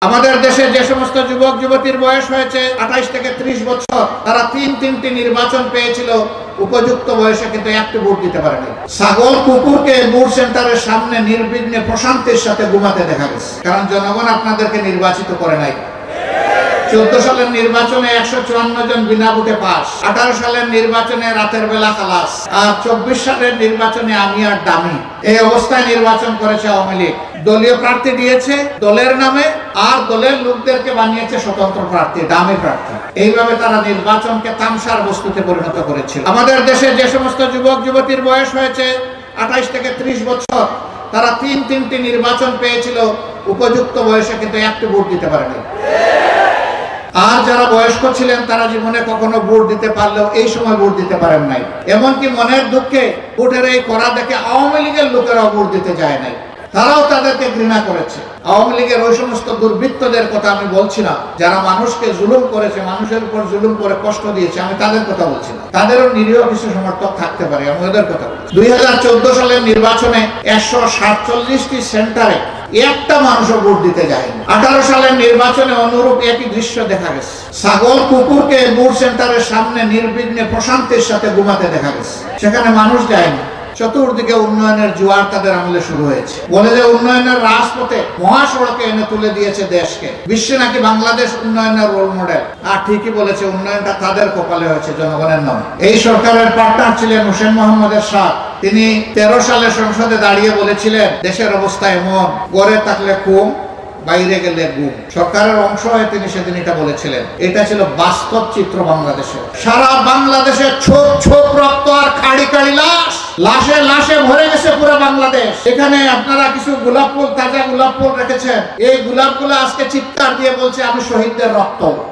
আমাদের দেশে যে সমস্ত যুবক যুবতীর বয়স হয়েছে 28 থেকে 30 বছর, তারা তিনটি নির্বাচন পেয়েছিল উপযুক্ত বয়সে, কিন্তু একটু ভোট দিতে পারেনি। ছাগল কুকুরকে ভোট সেন্টারের সামনে নির্বিঘ্নে প্রশান্তির সাথে ঘুমাতে দেখা গেছে, কারণ জনগণ আপনাদেরকে নির্বাচিত করে নাই। 14 সালের নির্বাচনে 154 জন বিনা ভোটে পাস, 18 সালের নির্বাচনে রাতের বেলা খালাস, আর 24 সালের নির্বাচনে আমি আর দামি। এই অবস্থায় নির্বাচন করেছে আওয়ামী লীগ। দলীয় প্রার্থী দিয়েছে দলের নামে, আর দলের লোকদেরকে বানিয়েছে স্বতন্ত্র প্রার্থী, দামি প্রার্থী। এইভাবে তারা নির্বাচনকে তামসার বস্তুতে পরিণত করেছিল। আমাদের দেশে যে সমস্ত যুবক যুবতীর বয়স হয়েছে 28 থেকে 30 বছর, তারা তিনটি নির্বাচন পেয়েছিল উপযুক্ত বয়সে, কিন্তু একটু ভোট দিতে পারেনি। আর যারা বয়স্ক ছিলেন তারা জীবনে কখনো ভোট দিতে পারলেও এই সময় ভোট দিতে পারেন নাই। এমনকি মনের দুঃখে ভোটের এই করা দেখে আওয়ামী লীগের লোকেরাও ভোট দিতে যায় নাই, তারাও তাদেরকে ঘৃণা করেছে। আওয়ামী লীগের ওই সমস্ত দুর্বৃত্তদের কথা আমি বলছি না, যারা মানুষকে জুলুম করেছে, মানুষের উপর জুলুম করে কষ্ট দিয়েছে, আমি তাদের কথা বলছি না। তাদেরও নিরীহ কিছু সমর্থক থাকতে পারে, আমি ওদের কথা বলছি। 2014 সালের নির্বাচনে 147টি সেন্টারে একটা মানুষও ভোট দিতে যায়নি। 18 সালের নির্বাচনে অনুরূপ একই দৃশ্য দেখা গেছে। ছাগল কুকুরকে ভোট সেন্টারের সামনে নির্বিঘ্নে প্রশান্তির সাথে ঘুমাতে দেখা গেছে, সেখানে মানুষ যায়নি। চতুর্দিকে উন্নয়নের জোয়ার তাদের আমলে শুরু হয়েছে। বলে যে উন্নয়নের রাজপথে মহাসড়কে এনে তুলে দিয়েছে দেশকে, বিশ্বে নাকি বাংলাদেশ উন্নয়নের রোল মডেল। আর ঠিকই বলেছে, উন্নয়নটা তাদের কপালে হয়েছে, জনগণের নয়। এই সরকারের পার্টনার ছিলেন হোসেন মোহাম্মদ এরশাদ। তিনি 13 সালে সংসদে দাঁড়িয়ে বলেছিলেন, দেশের অবস্থা এমন, ঘরে থাকলে খুন, বাইরে গেলে গুম। সরকারের অংশ হয়ে তিনি সেদিন এটা বলেছিলেন। এটা ছিল বাস্তব চিত্র বাংলাদেশে। সারা বাংলাদেশে ছোপ ছোপ রক্ত আর খাড়ি খাড়ি লাশ, লাশে লাশে ভরে গেছে পুরো বাংলাদেশ। এখানে আপনারা কিছু গোলাপ ফুল, তাজা গোলাপ ফুল রেখেছেন। এই গোলাপগুলো আজকে চিৎকার দিয়ে বলছে, আমি শহীদদের রক্ত।